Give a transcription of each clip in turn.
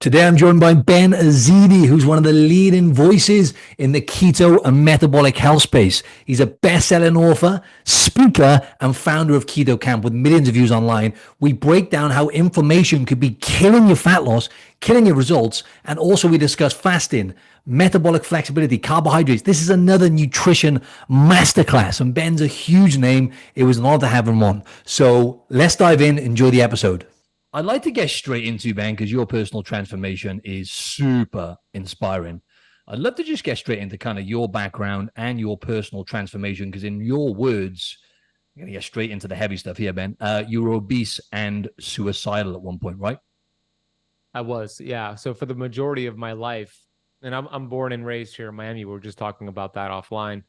Today I'm joined by Ben Azadi, who's one of the leading voices in the keto and metabolic health space. He's a best-selling author, speaker, and founder of Keto Camp with millions of views online. We break down how inflammation could be killing your fat loss, killing your results, and also we discuss fasting, metabolic flexibility, carbohydrates. This is another nutrition masterclass, and Ben's a huge name. It was an honor to have him on. So let's dive in. Enjoy the episode. I'd like to get straight into, Ben, because your personal transformation is super inspiring. I'd love to just get straight into kind of your background and your personal transformation, because in your words, I'm going to get straight into the heavy stuff here, Ben. You were obese and suicidal at one point, right? I was, yeah. So for the majority of my life, and I'm born and raised here in Miami. We were just talking about that offline.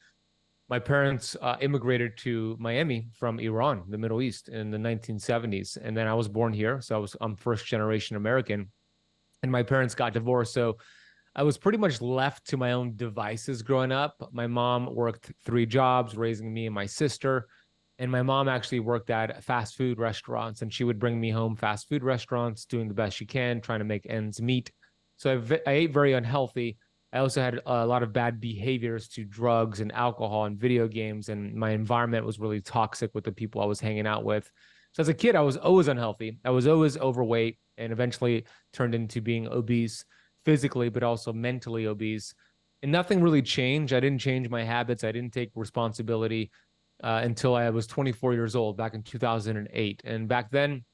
My parents immigrated to Miami from Iran, the Middle East, in the 1970s. And then I was born here. So I'm first generation American. And my parents got divorced. So I was pretty much left to my own devices growing up. My mom worked 3 jobs, raising me and my sister. And my mom actually worked at fast food restaurants. And she would bring me home fast food restaurants, doing the best she can, trying to make ends meet. So I ate very unhealthy. I also had a lot of bad behaviors to drugs and alcohol and video games, and my environment was really toxic with the people I was hanging out with. So as a kid, I was always unhealthy. I was always overweight and eventually turned into being obese physically, but also mentally obese. And nothing really changed. I didn't change my habits. I didn't take responsibility until I was 24 years old back in 2008. And back then,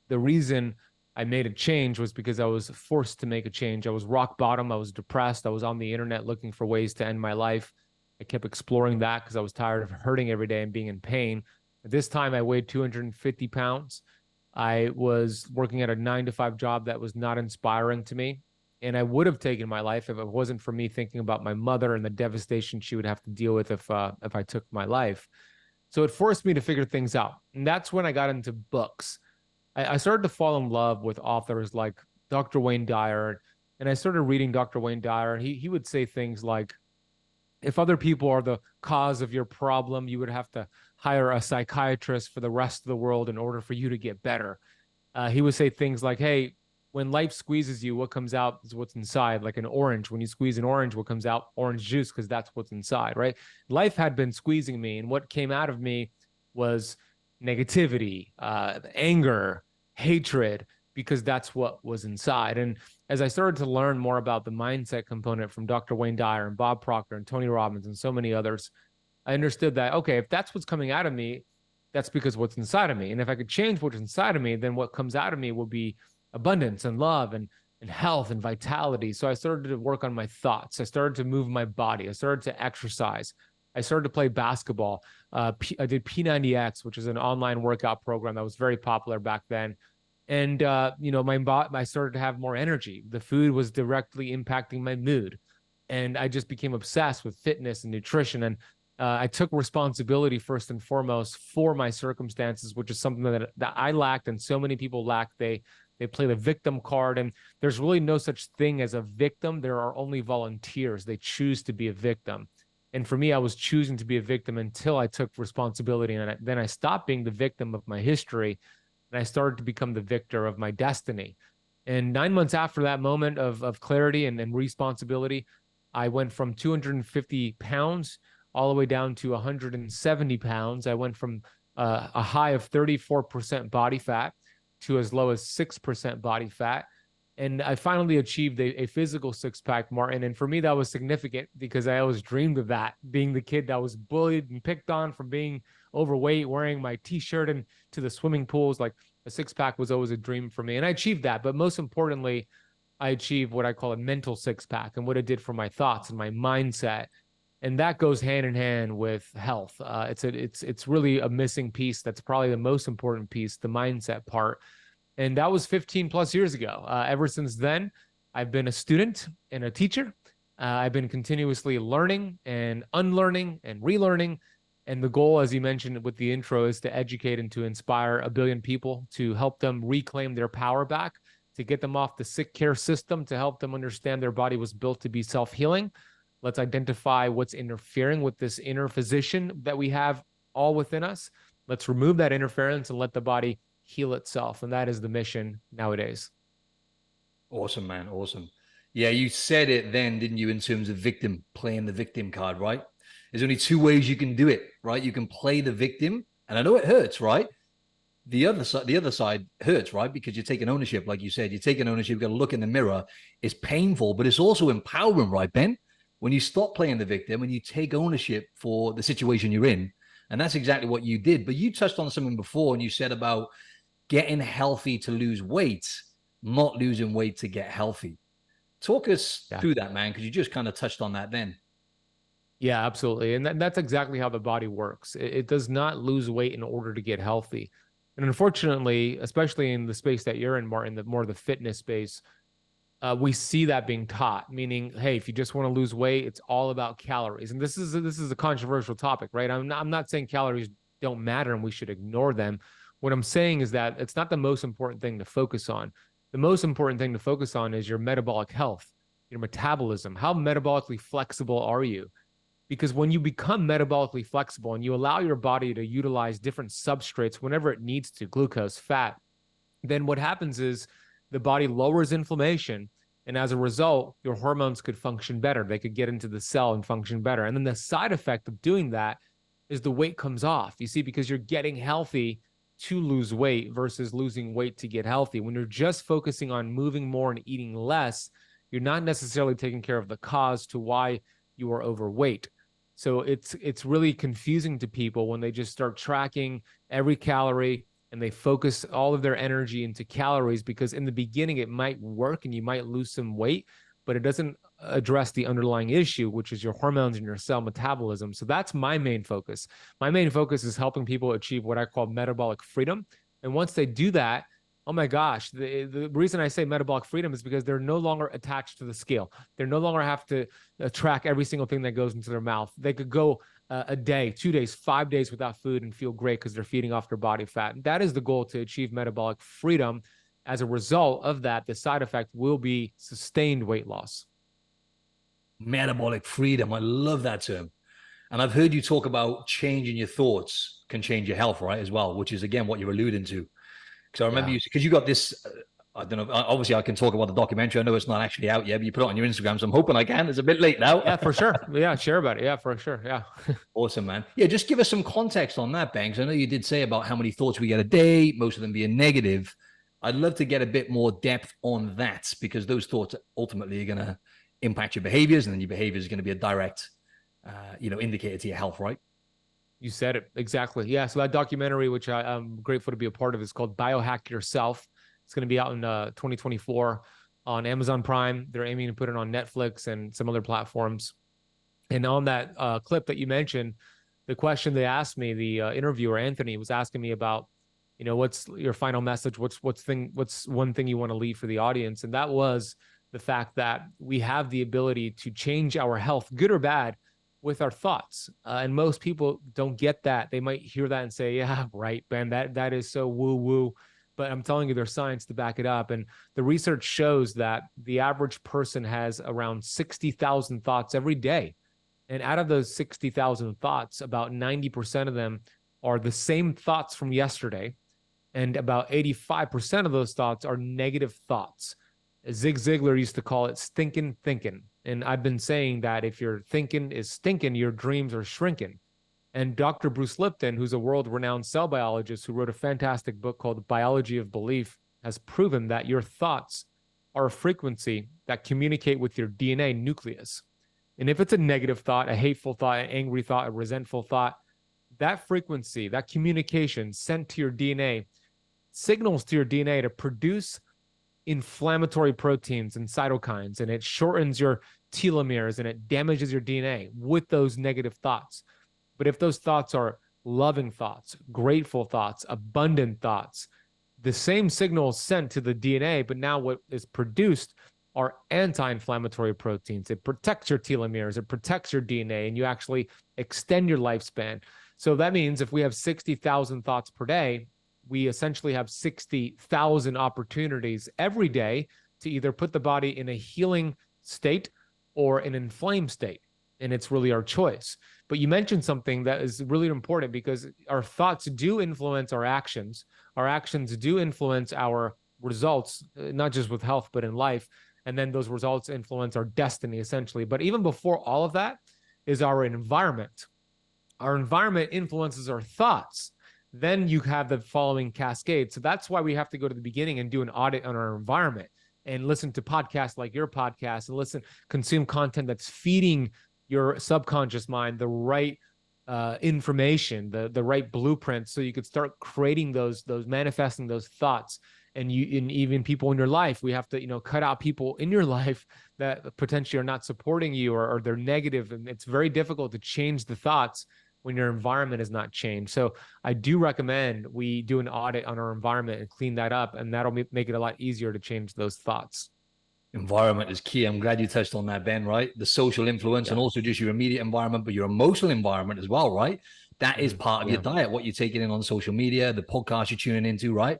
the reason I made a change was because I was forced to make a change. I was rock bottom. I was depressed. I was on the internet looking for ways to end my life. I kept exploring that because I was tired of hurting every day and being in pain. At this time, I weighed 250 pounds. I was working at a 9-to-5 job that was not inspiring to me. And I would have taken my life if it wasn't for me thinking about my mother and the devastation she would have to deal with if I took my life. So it forced me to figure things out. And that's when I got into books. I started to fall in love with authors like Dr. Wayne Dyer, and I started reading Dr. Wayne Dyer, and he would say things like, if other people are the cause of your problem, you would have to hire a psychiatrist for the rest of the world in order for you to get better. He would say things like, hey, when life squeezes you, what comes out is what's inside, like an orange. When you squeeze an orange, what comes out? Orange juice, because that's what's inside, right? Life had been squeezing me, and what came out of me was negativity, anger, hatred, because that's what was inside. And as I started to learn more about the mindset component from Dr. Wayne Dyer and Bob Proctor and Tony Robbins and so many others, I understood that, okay, if that's what's coming out of me, that's because what's inside of me. And if I could change what's inside of me, then what comes out of me will be abundance and love and health and vitality. So I started to work on my thoughts. I started to move my body. I started to exercise. I started to play basketball. I did P90X, which is an online workout program that was very popular back then. And, I started to have more energy. The food was directly impacting my mood. And I just became obsessed with fitness and nutrition. And I took responsibility first and foremost for my circumstances, which is something that I lacked and so many people lack. They play the victim card, and there's really no such thing as a victim. There are only volunteers. They choose to be a victim. And for me, I was choosing to be a victim until I took responsibility. And then I stopped being the victim of my history, and I started to become the victor of my destiny. And 9 months after that moment of clarity and responsibility, I went from 250 pounds all the way down to 170 pounds. I went from a high of 34% body fat to as low as 6% body fat. And I finally achieved a physical six-pack, Martin. And for me, that was significant because I always dreamed of that, being the kid that was bullied and picked on for being overweight, wearing my T-shirt and to the swimming pools. Like, a six-pack was always a dream for me. And I achieved that. But most importantly, I achieved what I call a mental six-pack and what it did for my thoughts and my mindset. And that goes hand in hand with health. It's really a missing piece. That's probably the most important piece, the mindset part. And that was 15 plus years ago. Ever since then, I've been a student and a teacher. I've been continuously learning and unlearning and relearning. And the goal, as you mentioned with the intro, is to educate and to inspire 1 billion people, to help them reclaim their power back, to get them off the sick care system, to help them understand their body was built to be self-healing. Let's identify what's interfering with this inner physician that we have all within us. Let's remove that interference and let the body heal itself. And that is the mission nowadays. Awesome, man. Awesome. Yeah, you said it then, didn't you, in terms of victim, playing the victim card, right? There's only two ways you can do it, right? You can play the victim, and I know it hurts, right? The other side hurts, right? Because you're taking ownership, like you said, you're taking ownership, you've got to look in the mirror. It's painful, but it's also empowering, right, Ben? When you stop playing the victim and you take ownership for the situation you're in. And that's exactly what you did. But you touched on something before and you said about getting healthy to lose weight, not losing weight to get healthy. Talk us Yeah. through that, man, because you just kind of touched on that then. Yeah, absolutely. And that's exactly how the body works. It does not lose weight in order to get healthy. And unfortunately, especially in the space that you're in, Martin, the more the fitness space, we see that being taught, meaning, hey, if you just want to lose weight, it's all about calories. And this is a controversial topic, right? I'm not saying calories don't matter and we should ignore them. What I'm saying is that it's not the most important thing to focus on. The most important thing to focus on is your metabolic health, your metabolism. How metabolically flexible are you? Because when you become metabolically flexible and you allow your body to utilize different substrates whenever it needs to, glucose, fat, then what happens is the body lowers inflammation. And as a result, your hormones could function better. They could get into the cell and function better. And then the side effect of doing that is the weight comes off. You see, because you're getting healthy to lose weight versus losing weight to get healthy. When you're just focusing on moving more and eating less, you're not necessarily taking care of the cause to why you are overweight. So it's really confusing to people when they just start tracking every calorie and they focus all of their energy into calories, because in the beginning it might work and you might lose some weight, but it doesn't address the underlying issue, which is your hormones and your cell metabolism. So that's my main focus. My main focus is helping people achieve what I call metabolic freedom. And once they do that, oh my gosh, the reason I say metabolic freedom is because they're no longer attached to the scale. They no longer have to track every single thing that goes into their mouth. They could go a day, 2 days, 5 days without food and feel great because they're feeding off their body fat. And that is the goal, to achieve metabolic freedom. As a result of that, the side effect will be sustained weight loss. Metabolic freedom. I love that term. And I've heard you talk about changing your thoughts can change your health, right? As well, which is again what you're alluding to. Because I remember Yeah. you, because you got this. I don't know. Obviously, I can talk about the documentary. I know it's not actually out yet, but you put it on your Instagram, so I'm hoping I can. It's a bit late now. Yeah, for sure. Yeah, share about it. Yeah, for sure. Yeah. Awesome, man. Yeah, just give us some context on that, Banks. I know you did say about how many thoughts we get a day, most of them being negative. I'd love to get a bit more depth on that, because those thoughts ultimately are going to impact your behaviors, and then your behavior is going to be a direct, indicator to your health, right? You said it exactly. Yeah. So that documentary, which I'm grateful to be a part of, is called Biohack Yourself. It's going to be out in 2024 on Amazon Prime. They're aiming to put it on Netflix and some other platforms. And on that clip that you mentioned, the question they asked me, the interviewer Anthony was asking me about, what's your final message? What's one thing you want to leave for the audience? And that was the fact that we have the ability to change our health, good or bad, with our thoughts. And most people don't get that. They might hear that and say, yeah, right, Ben, that is so woo woo. But I'm telling you, there's science to back it up. And the research shows that the average person has around 60,000 thoughts every day. And out of those 60,000 thoughts, about 90% of them are the same thoughts from yesterday. And about 85% of those thoughts are negative thoughts. Zig Ziglar used to call it stinking thinking. And I've been saying that if your thinking is stinking, your dreams are shrinking. And Dr. Bruce Lipton, who's a world-renowned cell biologist who wrote a fantastic book called Biology of Belief, has proven that your thoughts are a frequency that communicate with your DNA nucleus. And if it's a negative thought, a hateful thought, an angry thought, a resentful thought, that frequency, that communication sent to your DNA signals to your DNA to produce inflammatory proteins and cytokines, and it shortens your telomeres and it damages your DNA with those negative thoughts. But if those thoughts are loving thoughts, grateful thoughts, abundant thoughts, the same signal is sent to the DNA, but now what is produced are anti-inflammatory proteins. It protects your telomeres, it protects your DNA, and you actually extend your lifespan. So that means if we have 60,000 thoughts per day, we essentially have 60,000 opportunities every day to either put the body in a healing state or an inflamed state. And it's really our choice. But you mentioned something that is really important, because our thoughts do influence our actions. Our actions do influence our results, not just with health, but in life. And then those results influence our destiny, essentially. But even before all of that is our environment. Our environment influences our thoughts. Then you have the following cascade. So that's why we have to go to the beginning and do an audit on our environment and listen to podcasts like your podcast and consume content that's feeding your subconscious mind the right information, the right blueprint, so you could start creating those manifesting those thoughts. And even people in your life, we have to, cut out people in your life that potentially are not supporting you, or they're negative. And it's very difficult to change the thoughts when your environment is not changed. So I do recommend we do an audit on our environment and clean that up, and that'll make it a lot easier to change those thoughts. Environment is key. I'm glad you touched on that, Ben, right? The social influence and also just your immediate environment, but your emotional environment as well, right? That is part of your diet, what you're taking in on social media, the podcast you're tuning into, right?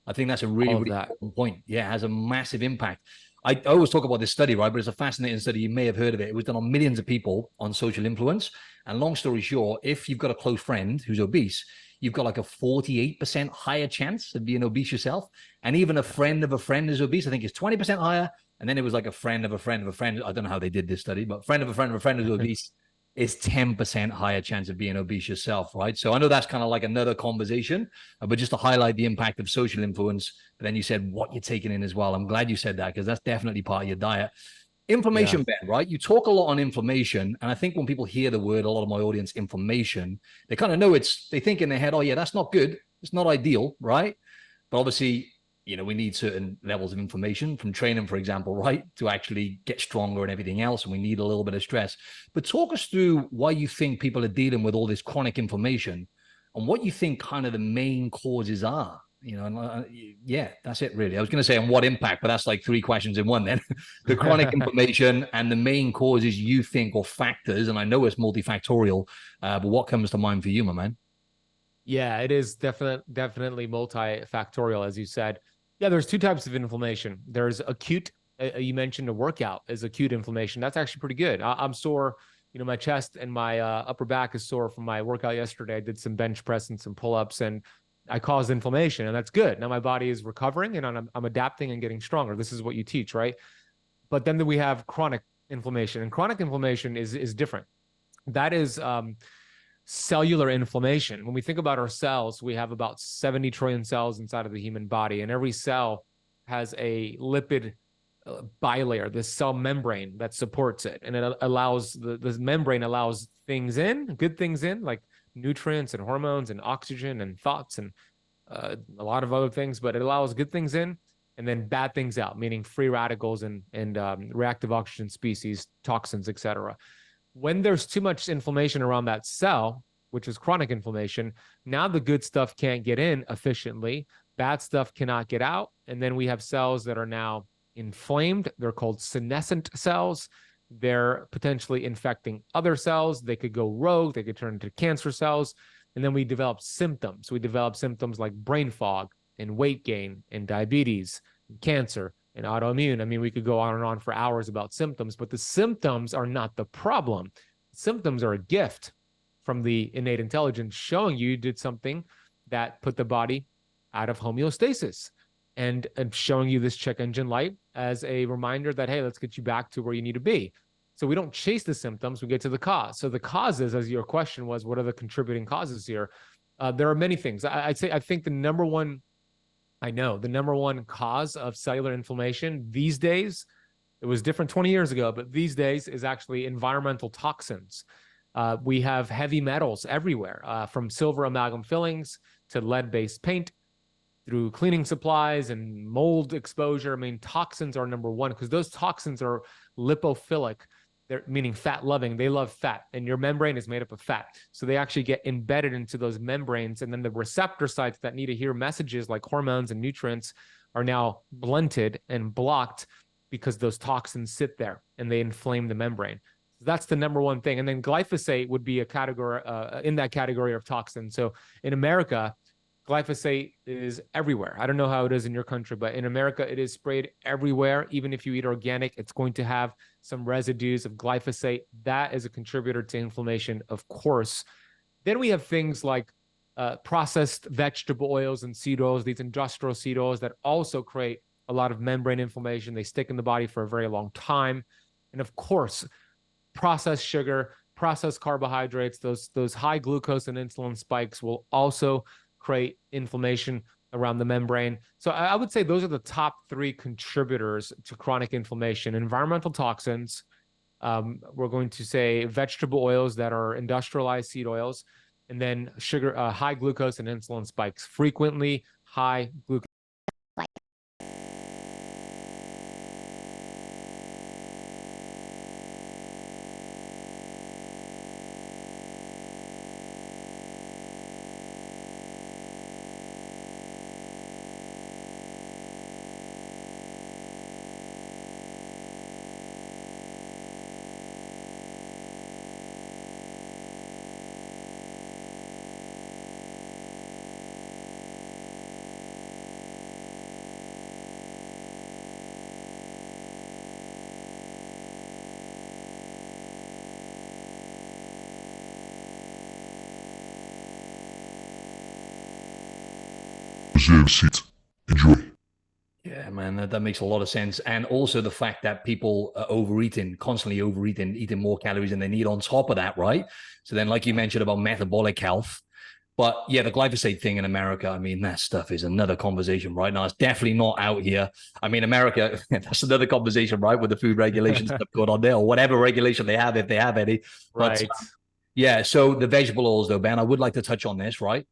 I think that's a really, really important point. Yeah, it has a massive impact. I always talk about this study, right? But it's a fascinating study. You may have heard of it. It was done on millions of people on social influence. And long story short, if you've got a close friend who's obese, you've got like a 48% higher chance of being obese yourself. And even a friend of a friend is obese. I think it's 20% higher. And then it was like a friend of a friend of a friend. I don't know how they did this study, but friend of a friend of a friend who's obese is 10% higher chance of being obese yourself, right? So I know that's kind of like another conversation, but just to highlight the impact of social influence. But then you said what you're taking in as well. I'm glad you said that, because that's definitely part of your diet. Inflammation, Ben, right? You talk a lot on inflammation. And I think when people hear the word, a lot of my audience, inflammation, they kind of know they think in their head, oh yeah, that's not good. It's not ideal, right? But obviously, we need certain levels of inflammation from training, for example, right, to actually get stronger and everything else. And we need a little bit of stress. But talk us through why you think people are dealing with all this chronic inflammation and what you think kind of the main causes are. Yeah, that's it, really. I was going to say, and what impact, but that's like 3 questions in one then. The chronic inflammation and the main causes you think, or factors, and I know it's multifactorial, but what comes to mind for you, my man? Yeah, it is definitely multifactorial, as you said. Yeah, there's 2 types of inflammation. There's acute. You mentioned a workout is acute inflammation. That's actually pretty good. I'm sore. My chest and my upper back is sore from my workout yesterday. I did some bench press and some pull-ups, and I caused inflammation, and that's good. Now my body is recovering, and I'm adapting and getting stronger. This is what you teach, right? But then we have chronic inflammation, and chronic inflammation is different. That is cellular inflammation. When we think about our cells, we have about 70 trillion cells inside of the human body, and every cell has a lipid bilayer, this cell membrane that supports it, and it allows the membrane allows things in, good things in, like nutrients and hormones and oxygen and thoughts and a lot of other things, but it allows good things in and then bad things out, meaning free radicals and reactive oxygen species, toxins, etc. When there's too much inflammation around that cell, which is chronic inflammation, now the good stuff can't get in efficiently, bad stuff cannot get out, and then we have cells that are now inflamed. They're called senescent cells. They're potentially infecting other cells. They could go rogue. They could turn into cancer cells. And then we develop symptoms. We develop symptoms like brain fog and weight gain and diabetes and cancer and autoimmune. I mean, we could go on and on for hours about symptoms, but the symptoms are not the problem. Symptoms are a gift from the innate intelligence showing you did something that put the body out of homeostasis, and showing you this check engine light as a reminder that, hey, let's get you back to where you need to be. So we don't chase the symptoms, we get to the cause. So the causes, as your question was, what are the contributing causes here? There are many things. I think the number one cause of cellular inflammation these days, it was different 20 years ago, but these days is actually environmental toxins. We have heavy metals everywhere, from silver amalgam fillings to lead-based paint, through cleaning supplies and mold exposure. I mean, toxins are number one, because those toxins are lipophilic, meaning fat loving. They love fat, and your membrane is made up of fat. So they actually get embedded into those membranes, and then the receptor sites that need to hear messages like hormones and nutrients are now blunted and blocked because those toxins sit there and they inflame the membrane. So that's the number one thing. And then glyphosate would be a category in that category of toxins. So in America, glyphosate is everywhere. I don't know how it is in your country, but in America, it is sprayed everywhere. Even if you eat organic, it's going to have some residues of glyphosate. That is a contributor to inflammation, of course. Then we have things like processed vegetable oils and seed oils, these industrial seed oils that also create a lot of membrane inflammation. They stick in the body for a very long time. And of course, processed sugar, processed carbohydrates, those high glucose and insulin spikes will also create inflammation around the membrane. So I would say those are the top 3 contributors to chronic inflammation: environmental toxins. We're going to say vegetable oils that are industrialized seed oils, and then sugar, high glucose and insulin spikes, frequently high glucose. Reserve seat. Enjoy. Yeah, man, that makes a lot of sense. And also the fact that people are overeating, constantly overeating, eating more calories than they need on top of that, right? So then, like you mentioned about metabolic health, but yeah, the glyphosate thing in America, I mean, that stuff is another conversation right now. It's definitely not out here. I mean, America, that's another conversation, right? With the food regulations stuff going on there, or whatever regulation they have, if they have any. But Right. yeah, so the vegetable oils though, Ben, I would like to touch on this, right?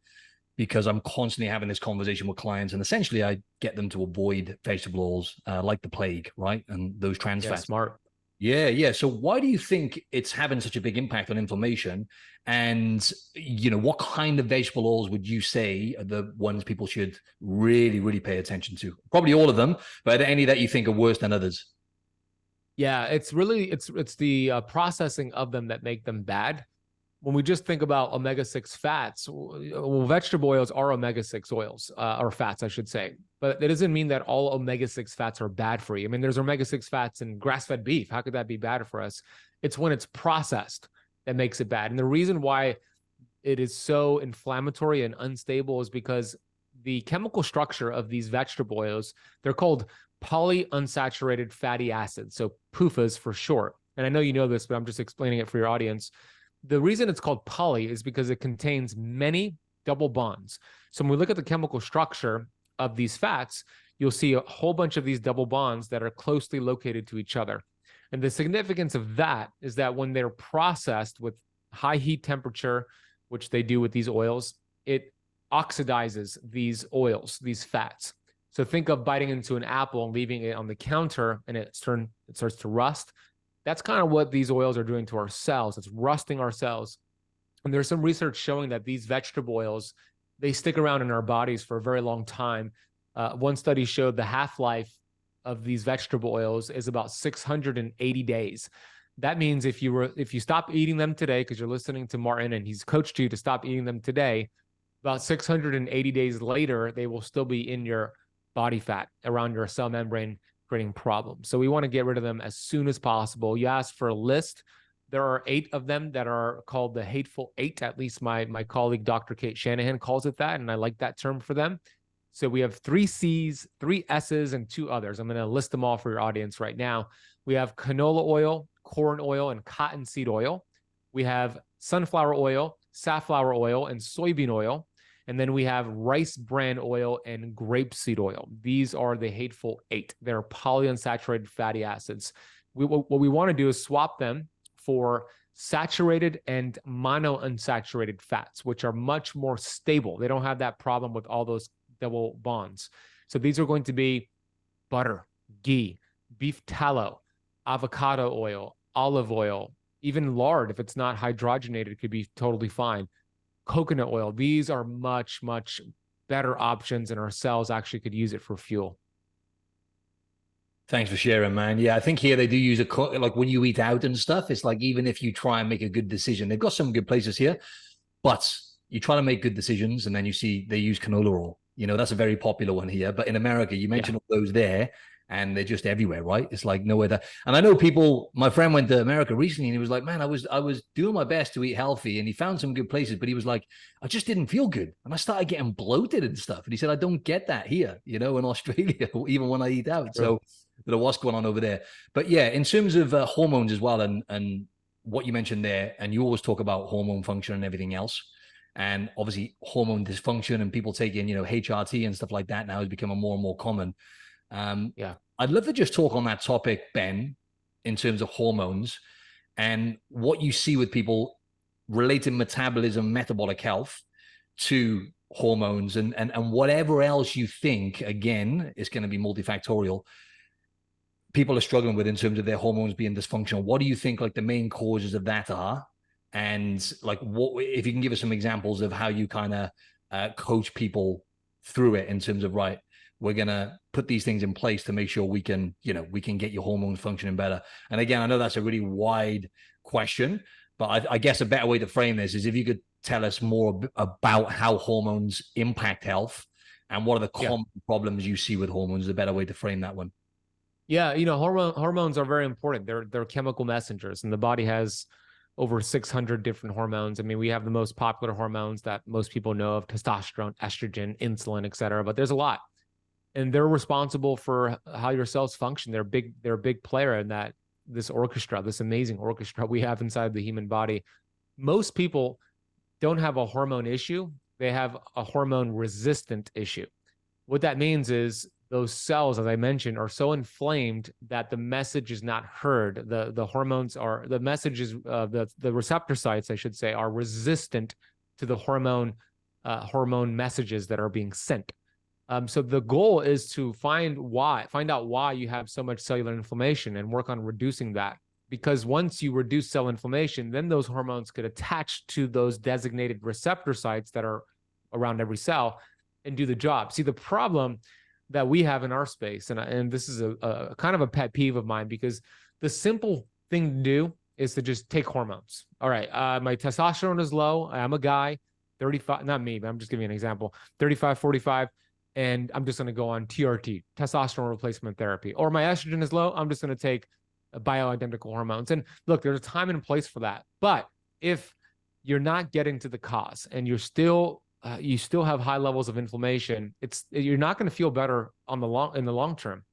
Because I'm constantly having this conversation with clients, and essentially I get them to avoid vegetable oils like the plague, right? And those trans Yeah, fats. smart. Yeah, yeah. So why do you think it's having such a big impact on inflammation? And, what kind of vegetable oils would you say are the ones people should really, really pay attention to? Probably all of them, but are there any that you think are worse than others? Yeah, it's really it's the processing of them that make them bad. When we just think about omega-6 fats, well, vegetable oils are omega-6 oils, or fats, I should say. But it doesn't mean that all omega-6 fats are bad for you. I mean, there's omega-6 fats in grass-fed beef. How could that be bad for us? It's when it's processed that makes it bad. And the reason why it is so inflammatory and unstable is because the chemical structure of these vegetable oils, they're called polyunsaturated fatty acids, so PUFAs for short. And I know you know this, but I'm just explaining it for your audience. The reason it's called poly is because it contains many double bonds. So when we look at the chemical structure of these fats, you'll see a whole bunch of these double bonds that are closely located to each other. And the significance of that is that when they're processed with high heat temperature, which they do with these oils, it oxidizes these oils, these fats. So think of biting into an apple and leaving it on the counter and it starts to rust. That's kind of what these oils are doing to our cells. It's rusting our cells. And there's some research showing that these vegetable oils, they stick around in our bodies for a very long time. One study showed the half-life of these vegetable oils is about 680 days. That means if you stop eating them today, because you're listening to Martin and he's coached you to stop eating them today, about 680 days later, they will still be in your body fat around your cell membrane, creating problems. So we want to get rid of them as soon as possible. You asked for a list. There are 8 of them that are called the Hateful 8. At least my colleague, Dr. Kate Shanahan, calls it that, and I like that term for them. So we have 3 C's, 3 S's, and 2 others. I'm going to list them all for your audience right now. We have canola oil, corn oil, and cottonseed oil. We have sunflower oil, safflower oil, and soybean oil. And then we have rice bran oil and grapeseed oil. These are the Hateful 8. They're polyunsaturated fatty acids. What we want to do is swap them for saturated and monounsaturated fats, which are much more stable. They don't have that problem with all those double bonds. So these are going to be butter, ghee, beef tallow, avocado oil, olive oil, even lard. If it's not hydrogenated, it could be totally fine. Coconut oil. These are much, much better options, and our cells actually could use it for fuel. Thanks for sharing, man. Yeah, I think here they do use like when you eat out and stuff, it's like even if you try and make a good decision, they've got some good places here, but you try to make good decisions and then you see they use canola oil. That's a very popular one here. But in America, you mentioned all those there. and they're just everywhere, right? It's like nowhere that. And I know people. My friend went to America recently, and he was like, "Man, I was doing my best to eat healthy, and he found some good places, but he was like, I just didn't feel good, and I started getting bloated and stuff." And he said, "I don't get that here, in Australia, even when I eat out." Sure. So, I don't know what's going on over there. But yeah, in terms of hormones as well, and what you mentioned there, and you always talk about hormone function and everything else. And obviously hormone dysfunction and people taking, HRT and stuff like that now is becoming more and more common. Yeah. I'd love to just talk on that topic, Ben, in terms of hormones and what you see with people relating metabolism, metabolic health to hormones and whatever else you think, again, is going to be multifactorial. People are struggling with in terms of their hormones being dysfunctional. What do you think like the main causes of that are? And like, what if you can give us some examples of how you kind of coach people through it in terms of, right, we're going to put these things in place to make sure we can get your hormones functioning better. And again, I know that's a really wide question, but I guess a better way to frame this is if you could tell us more about how hormones impact health and what are the common problems you see with hormones, a better way to frame that one. Yeah, hormones are very important. They're chemical messengers, and the body has over 600 different hormones. I mean, we have the most popular hormones that most people know of: testosterone, estrogen, insulin, et cetera. But there's a lot, and they're responsible for how your cells function. They're a big player in this amazing orchestra we have inside the human body. Most people don't have a hormone issue; they have a hormone resistant issue. What that means is those cells, as I mentioned, are so inflamed that the message is not heard. The hormones are, the messages, the receptor sites, I should say, are resistant to the hormone messages that are being sent. So the goal is to find out why you have so much cellular inflammation and work on reducing that. Because once you reduce cell inflammation, then those hormones could attach to those designated receptor sites that are around every cell and do the job. See, the problem that we have in our space, and this is a kind of a pet peeve of mine, because the simple thing to do is to just take hormones. All right, my testosterone is low. I'm a guy, 35, not me, but I'm just giving you an example, 35, 45, and I'm just going to go on TRT, testosterone replacement therapy. Or my estrogen is low. I'm just going to take bioidentical hormones. And look, there's a time and a place for that. But if you're not getting to the cause and you still have high levels of inflammation, you're not going to feel better in the long term.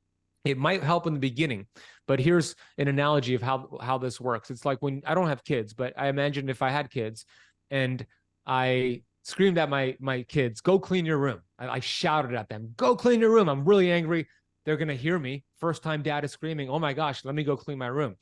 It might help in the beginning, but here's an analogy of how this works. It's like when I don't have kids, but I imagine if I had kids and I screamed at my kids, "Go clean your room." I shouted at them, "Go clean your room." I'm really angry. They're going to hear me. First time dad is screaming, "Oh my gosh, let me go clean my room."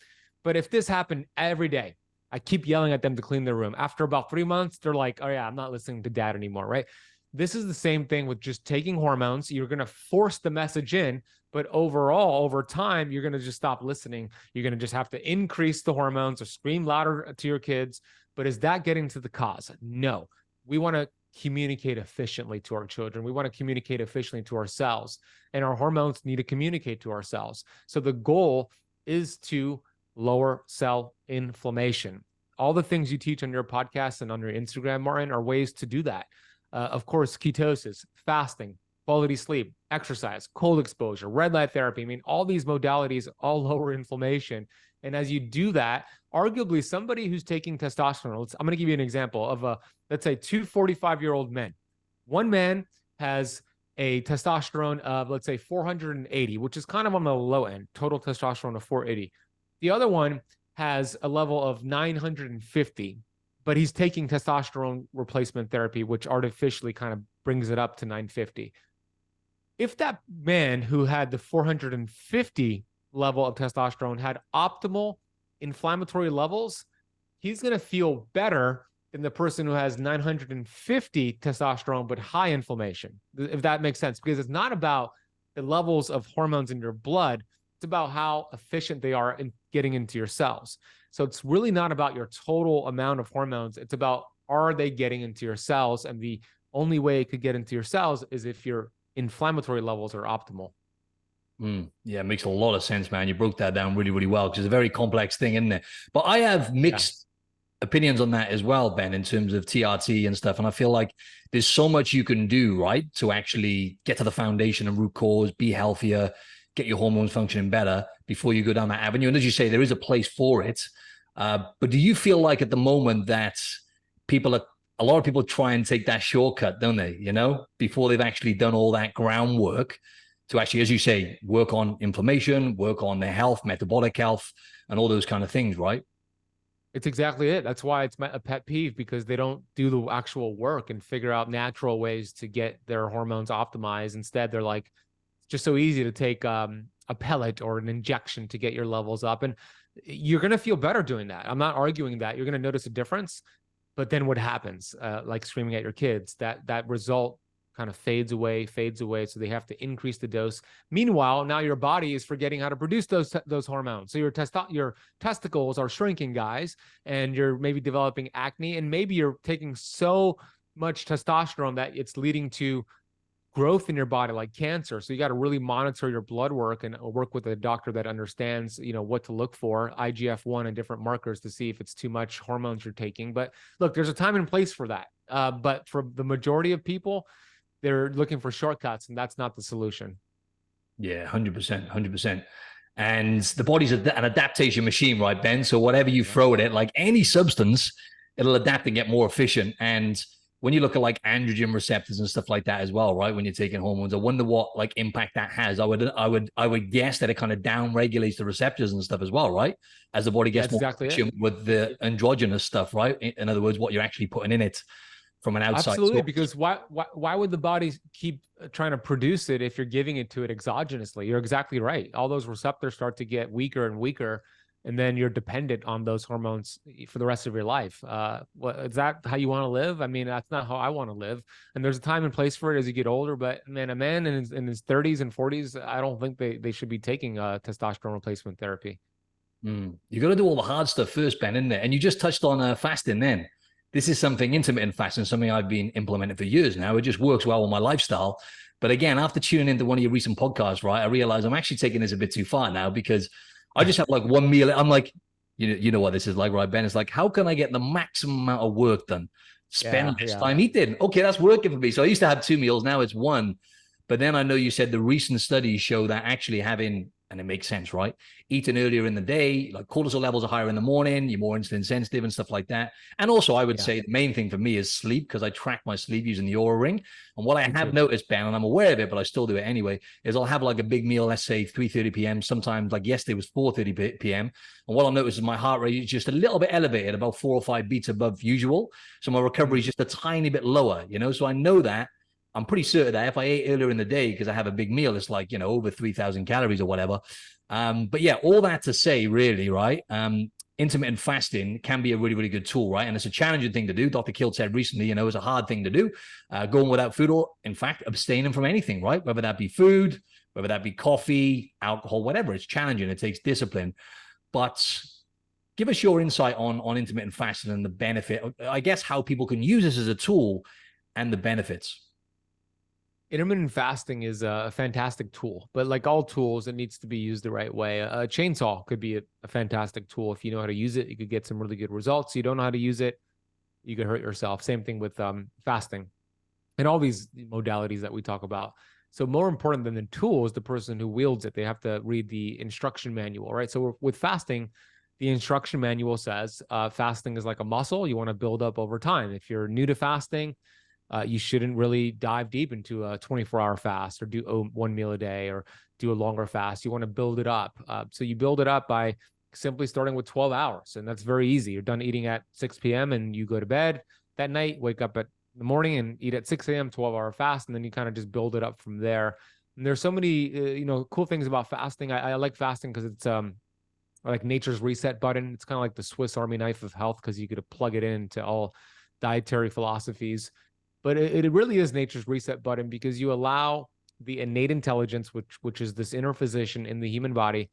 But if this happened every day, I keep yelling at them to clean their room. After about 3 months, they're like, "Oh yeah, I'm not listening to dad anymore," right? This is the same thing with just taking hormones. You're going to force the message in, but overall, over time, you're going to just stop listening. You're going to just have to increase the hormones or scream louder to your kids. But is that getting to the cause? No. We want to communicate efficiently to our children. We want to communicate efficiently to ourselves, and our hormones need to communicate to ourselves. So the goal is to lower cell inflammation. All the things you teach on your podcast and on your Instagram, Martin, are ways to do that. Of course, ketosis, fasting, quality sleep, exercise, cold exposure, red light therapy. I mean, all these modalities all lower inflammation. And as you do that, arguably somebody who's taking testosterone, I'm going to give you an example of let's say 2 45-year-old men. One man has a testosterone of, let's say, 480, which is kind of on the low end, total testosterone of 480. The other one has a level of 950, but he's taking testosterone replacement therapy, which artificially kind of brings it up to 950. If that man who had the 450 level of testosterone had optimal inflammatory levels, he's going to feel better than the person who has 950 testosterone but high inflammation, if that makes sense, because it's not about the levels of hormones in your blood. It's about how efficient they are in getting into your cells. So it's really not about your total amount of hormones. It's about, are they getting into your cells? And the only way it could get into your cells is if your inflammatory levels are optimal. Yeah, it makes a lot of sense, man. You broke that down really, really well, because it's a very complex thing, isn't it? But I have mixed opinions on that as well, Ben, in terms of TRT and stuff. And I feel like there's so much you can do, right, to actually get to the foundation and root cause, be healthier, get your hormones functioning better before you go down that avenue. And as you say, there is a place for it. But do you feel like at the moment that a lot of people try and take that shortcut, don't they? You know, before they've actually done all that groundwork to actually, as you say, work on inflammation, work on their health, metabolic health, and all those kind of things, right? It's exactly it. That's why it's a pet peeve, because they don't do the actual work and figure out natural ways to get their hormones optimized. Instead, they're like, it's just so easy to take a pellet or an injection to get your levels up. And you're going to feel better doing that. I'm not arguing that. You're going to notice a difference. But then what happens? Like screaming at your kids, that result kind of fades away. So they have to increase the dose. Meanwhile, now your body is forgetting how to produce those hormones. So your testicles are shrinking, guys, and you're maybe developing acne, and maybe you're taking so much testosterone that it's leading to growth in your body, like cancer. So you got to really monitor your blood work and work with a doctor that understands, what to look for, IGF-1 and different markers to see if it's too much hormones you're taking. But look, there's a time and place for that. But for the majority of people, they're looking for shortcuts, and that's not the solution. Yeah, 100%, 100%. And the body's an adaptation machine, right, Ben? So whatever you throw at it, like any substance, it'll adapt and get more efficient. And when you look at like androgen receptors and stuff like that as well, right? When you're taking hormones, I wonder what like impact that has. I would guess that it kind of down regulates the receptors and stuff as well, right? As the body gets more efficient with the androgynous stuff, right? In other words, what you're actually putting in it from an outside. Absolutely, because why would the body keep trying to produce it if you're giving it to it exogenously? You're exactly right. All those receptors start to get weaker and weaker, and then you're dependent on those hormones for the rest of your life. Is that how you want to live? I mean, that's not how I want to live. And there's a time and place for it as you get older. But man, a man in his 30s and 40s, I don't think they should be taking testosterone replacement therapy. You got to do all the hard stuff first, Ben, isn't it? And you just touched on fasting then. This is something, intermittent fasting, something I've been implementing for years now. It just works well with my lifestyle. But again, after tuning into one of your recent podcasts, right, I realized I'm actually taking this a bit too far now, because I just have like one meal. I'm like, you know what this is like, right, Ben? It's like, how can I get the maximum amount of work done? Spend less time eating. Okay, that's working for me. So I used to have 2 meals. Now it's 1. But then I know you said the recent studies show that actually having, and it makes sense, right? Eating earlier in the day, like cortisol levels are higher in the morning, you're more insulin sensitive and stuff like that. And also I would say the main thing for me is sleep, because I track my sleep using the Oura Ring. And what I have noticed, Ben, and I'm aware of it, but I still do it anyway, is I'll have like a big meal, let's say 3:30 p.m. Sometimes like yesterday was 4:30 p.m. And what I'll notice is my heart rate is just a little bit elevated, about 4 or 5 beats above usual. So my recovery is just a tiny bit lower, So I know that. I'm pretty certain that if I ate earlier in the day, because I have a big meal, it's like, over 3,000 calories or whatever. But yeah, all that to say, really, right? Intermittent fasting can be a really, really good tool, right? And it's a challenging thing to do. Dr. Kilt said recently, it's a hard thing to do, going without food, or in fact, abstaining from anything, right? Whether that be food, whether that be coffee, alcohol, whatever. It's challenging. It takes discipline. But give us your insight on intermittent fasting and the benefit, I guess, how people can use this as a tool and the benefits. Intermittent fasting is a fantastic tool, but like all tools, it needs to be used the right way. A chainsaw could be a fantastic tool. If you know how to use it, you could get some really good results. You don't know how to use it, you could hurt yourself. Same thing with fasting and all these modalities that we talk about. So more important than the tool is the person who wields it. They have to read the instruction manual, right? So with fasting, the instruction manual says fasting is like a muscle you want to build up over time. If you're new to fasting, you shouldn't really dive deep into a 24-hour fast or do 1 meal a day or do a longer fast. You want to build it up. So you build it up by simply starting with 12 hours. And that's very easy. You're done eating at 6 p.m. and you go to bed that night, wake up at the morning and eat at 6 a.m., 12-hour fast. And then you kind of just build it up from there. And there's so many, cool things about fasting. I like fasting because it's like nature's reset button. It's kind of like the Swiss Army knife of health, because you could plug it into all dietary philosophies. But it really is nature's reset button, because you allow the innate intelligence, which is this inner physician in the human body,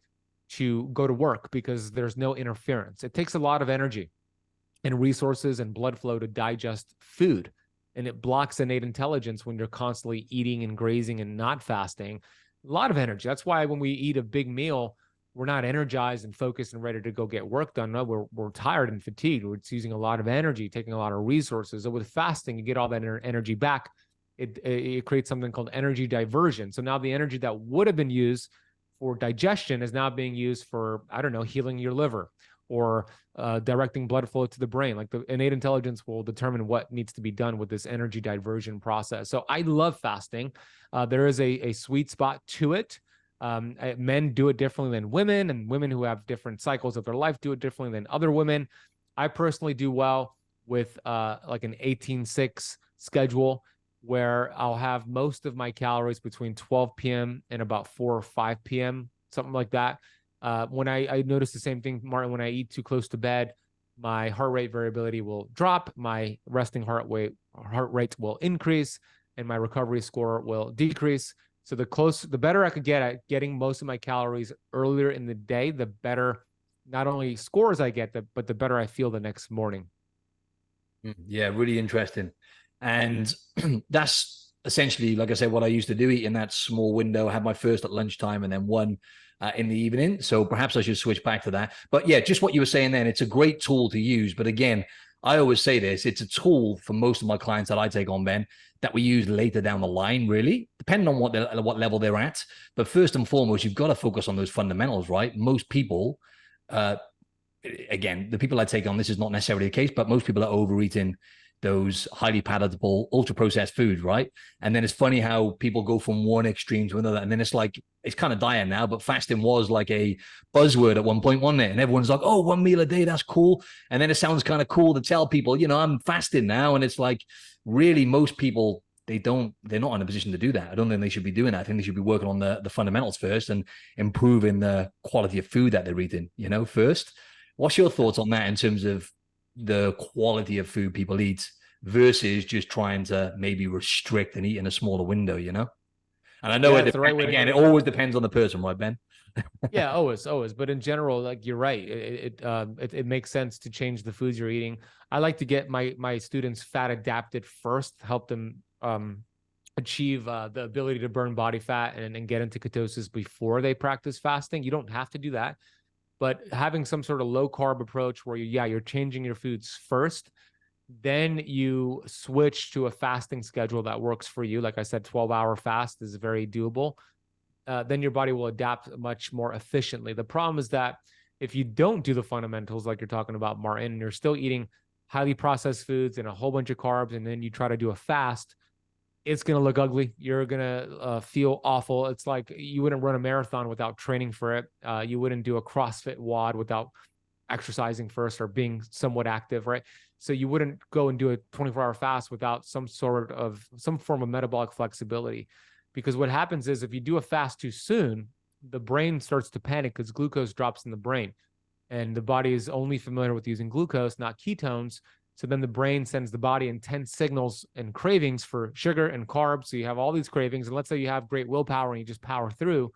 to go to work, because there's no interference. It takes a lot of energy and resources and blood flow to digest food. And it blocks innate intelligence when you're constantly eating and grazing and not fasting. A lot of energy. That's why when we eat a big meal, we're not energized and focused and ready to go get work done. No, we're tired and fatigued. It's using a lot of energy, taking a lot of resources. So with fasting, you get all that energy back. It creates something called energy diversion. So now the energy that would have been used for digestion is now being used for, I don't know, healing your liver or directing blood flow to the brain. Like the innate intelligence will determine what needs to be done with this energy diversion process. So I love fasting. There is a sweet spot to it. Men do it differently than women, and women who have different cycles of their life do it differently than other women. I personally do well with like an 18-6 schedule, where I'll have most of my calories between 12 p.m. and about 4 or 5 p.m., something like that. When I notice the same thing, Martin, when I eat too close to bed, my heart rate variability will drop, my resting heart rate will increase, and my recovery score will decrease. So the better I could get at getting most of my calories earlier in the day, the better not only scores I get, but the better I feel the next morning. Yeah, really interesting. And that's essentially, like I said, what I used to do, eat in that small window. I had my first at lunchtime and then one in the evening. So perhaps I should switch back to that. But yeah, just what you were saying then, it's a great tool to use. But again, I always say this, it's a tool for most of my clients that I take on, Ben, that we use later down the line, really, depending on what level they're at. But first and foremost, you've got to focus on those fundamentals, right? Most people, again, the people I take on, this is not necessarily the case, but most people are overeating those highly palatable, ultra processed foods, right? And then it's funny how people go from one extreme to another. And then it's like, it's kind of dying now, but fasting was like a buzzword at one point, wasn't it? And everyone's like, oh, 1 meal a day, that's cool. And then it sounds kind of cool to tell people, I'm fasting now. And it's like, really, most people, they're not in a position to do that. I don't think they should be doing that. I think they should be working on the fundamentals first and improving the quality of food that they're eating, first. What's your thoughts on that in terms of the quality of food people eat versus just trying to maybe restrict and eat in a smaller window, And I know it always depends on the person, right, Ben? Yeah, always. But in general, like you're right, it makes sense to change the foods you're eating. I like to get my students fat adapted first, help them achieve the ability to burn body fat and get into ketosis before they practice fasting. You don't have to do that. But having some sort of low carb approach where you're changing your foods first, then you switch to a fasting schedule that works for you. Like I said, 12-hour fast is very doable. Then your body will adapt much more efficiently. The problem is that if you don't do the fundamentals, like you're talking about, Martin, and you're still eating highly processed foods and a whole bunch of carbs, and then you try to do a fast, it's going to look ugly. You're going to feel awful. It's like you wouldn't run a marathon without training for it. You wouldn't do a CrossFit WOD without exercising first or being somewhat active, right? So you wouldn't go and do a 24-hour fast without some form of metabolic flexibility. Because what happens is if you do a fast too soon, the brain starts to panic because glucose drops in the brain. And the body is only familiar with using glucose, not ketones. So then the brain sends the body intense signals and cravings for sugar and carbs. So you have all these cravings. And let's say you have great willpower and you just power through.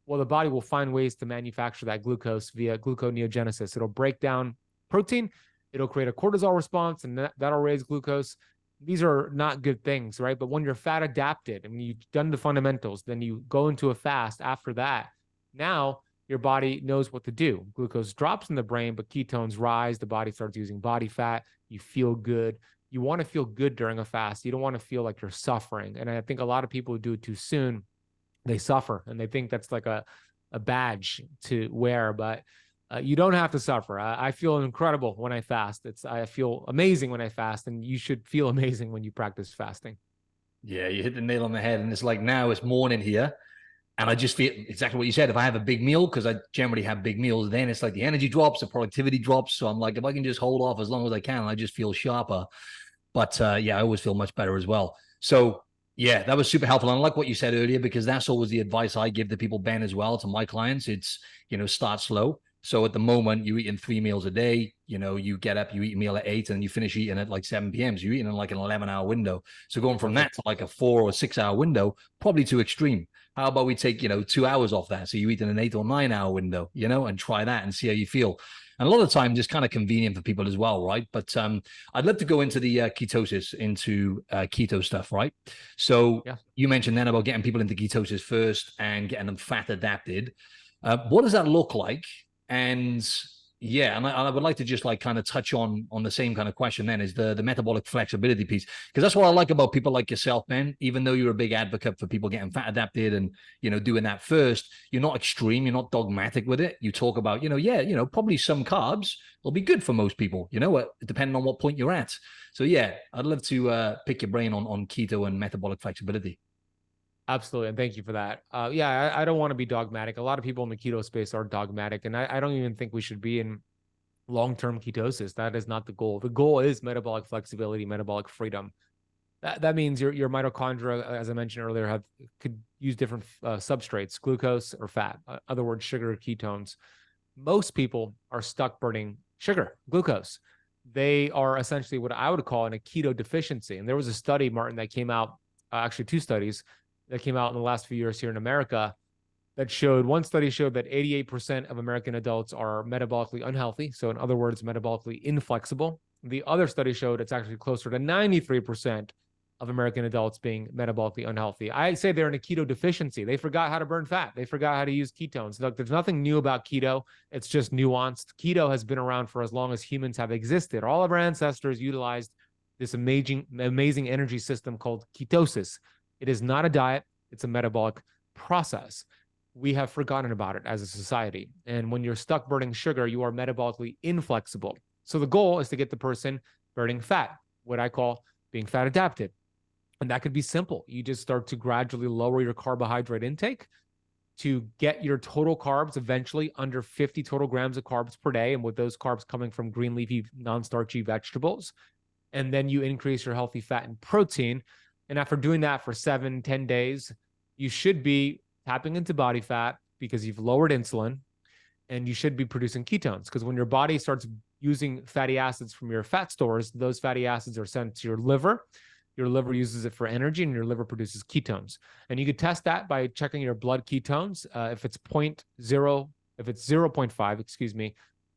Well, the body will find ways to manufacture that glucose via gluconeogenesis. It'll break down protein. It'll create a cortisol response, and that'll raise glucose. These are not good things, right? But when you're fat adapted and when you've done the fundamentals, then you go into a fast after that. Now your body knows what to do. Glucose drops in the brain, but ketones rise. The body starts using body fat. You feel good. You want to feel good during a fast. You don't want to feel like you're suffering. And I think a lot of people who do it too soon, they suffer and they think that's like a badge to wear, but you don't have to suffer. I feel incredible when I fast. I feel amazing when I fast, and you should feel amazing when you practice fasting. Yeah, you hit the nail on the head. And it's like now it's morning here. And I just feel exactly what you said. If I have a big meal, because I generally have big meals, then it's like the energy drops, the productivity drops. So I'm like, if I can just hold off as long as I can, I just feel sharper. But I always feel much better as well. So yeah, that was super helpful. And I like what you said earlier, because that's always the advice I give to people, Ben, as well, to my clients. It's, start slow. So at the moment, you're eating 3 meals a day. You get up, you eat a meal at 8, and you finish eating at like 7 p.m. So you're eating in like an 11-hour window. So going from that to like a 4 or 6 hour window, probably too extreme. How about we take, 2 hours off that? So you eat in an 8 or 9 hour window, and try that and see how you feel. And a lot of the time, just kind of convenient for people as well, right? But I'd love to go into the ketosis, into keto stuff, right? So You mentioned then about getting people into ketosis first and getting them fat adapted. What does that look like? And, Yeah, and I would like to just like kind of touch on the same kind of question then is the metabolic flexibility piece, because that's what I like about people like yourself, Ben. Even though you're a big advocate for people getting fat adapted and doing that first, you're not extreme, you're not dogmatic with it. You talk about probably some carbs will be good for most people, depending on what point you're at. So yeah, I'd love to pick your brain on keto and metabolic flexibility. Absolutely. And thank you for that. I don't want to be dogmatic. A lot of people in the keto space are dogmatic, and I don't even think we should be in long-term ketosis. That is not the goal. The goal is metabolic flexibility, metabolic freedom. That means your mitochondria, as I mentioned earlier, could use different substrates, glucose or fat. Other words, sugar or ketones. Most people are stuck burning sugar, glucose. They are essentially what I would call in a keto deficiency. And there was a study, Martin, that came out, actually two studies that came out in the last few years here in America that showed, one study showed that 88% of American adults are metabolically unhealthy. So in other words, metabolically inflexible. The other study showed it's actually closer to 93% of American adults being metabolically unhealthy. I say they're in a keto deficiency. They forgot how to burn fat. They forgot how to use ketones. Look, there's nothing new about keto. It's just nuanced. Keto has been around for as long as humans have existed. All of our ancestors utilized this amazing energy system called ketosis. It is not a diet. It's a metabolic process. We have forgotten about it as a society. And when you're stuck burning sugar, you are metabolically inflexible. So the goal is to get the person burning fat, what I call being fat adapted. And that could be simple. You just start to gradually lower your carbohydrate intake to get your total carbs eventually under 50 total grams of carbs per day. And with those carbs coming from green leafy, non-starchy vegetables. And then you increase your healthy fat and protein. And after doing that for 7-10 days, you should be tapping into body fat because you've lowered insulin, and you should be producing ketones, because when your body starts using fatty acids from your fat stores, those fatty acids are sent to your liver. Your liver uses it for energy, and your liver produces ketones. And you could test that by checking your blood ketones. If it's 0.5,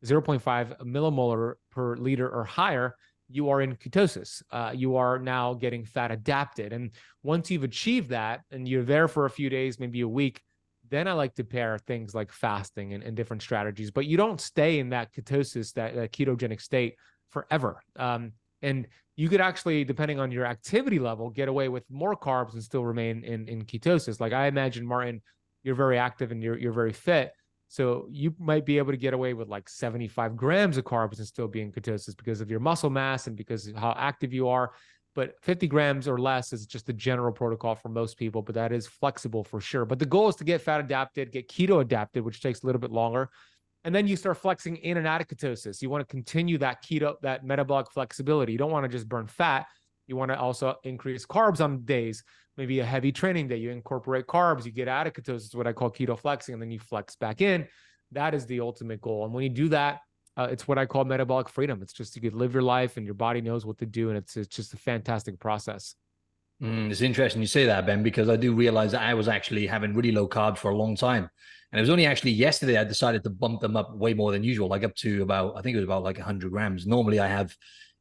0.5 millimolar per liter or higher, you are in ketosis. You are now getting fat adapted. And once you've achieved that and you're there for a few days, maybe a week, then I like to pair things like fasting and different strategies. But you don't stay in that ketosis, that ketogenic state forever. And you could actually, depending on your activity level, get away with more carbs and still remain in ketosis. Like I imagine, Martin, you're very active and you're very fit. So you might be able to get away with like 75 grams of carbs and still be in ketosis because of your muscle mass and because of how active you are. But 50 grams or less is just the general protocol for most people, but that is flexible for sure. But the goal is to get fat adapted, get keto adapted, which takes a little bit longer. And then you start flexing in and out of ketosis. You want to continue that keto, that metabolic flexibility. You don't want to just burn fat. You want to also increase carbs on days, maybe a heavy training day. You incorporate carbs, you get out of ketosis, what I call keto flexing, and then you flex back in. That is the ultimate goal. And when you do that, it's what I call metabolic freedom. It's just you could live your life and your body knows what to do. And it's just a fantastic process. It's interesting you say that, Ben, because I do realize that I was actually having really low carbs for a long time. And it was only actually yesterday I decided to bump them up way more than usual, like up to about, I think it was about like 100 grams. Normally I have,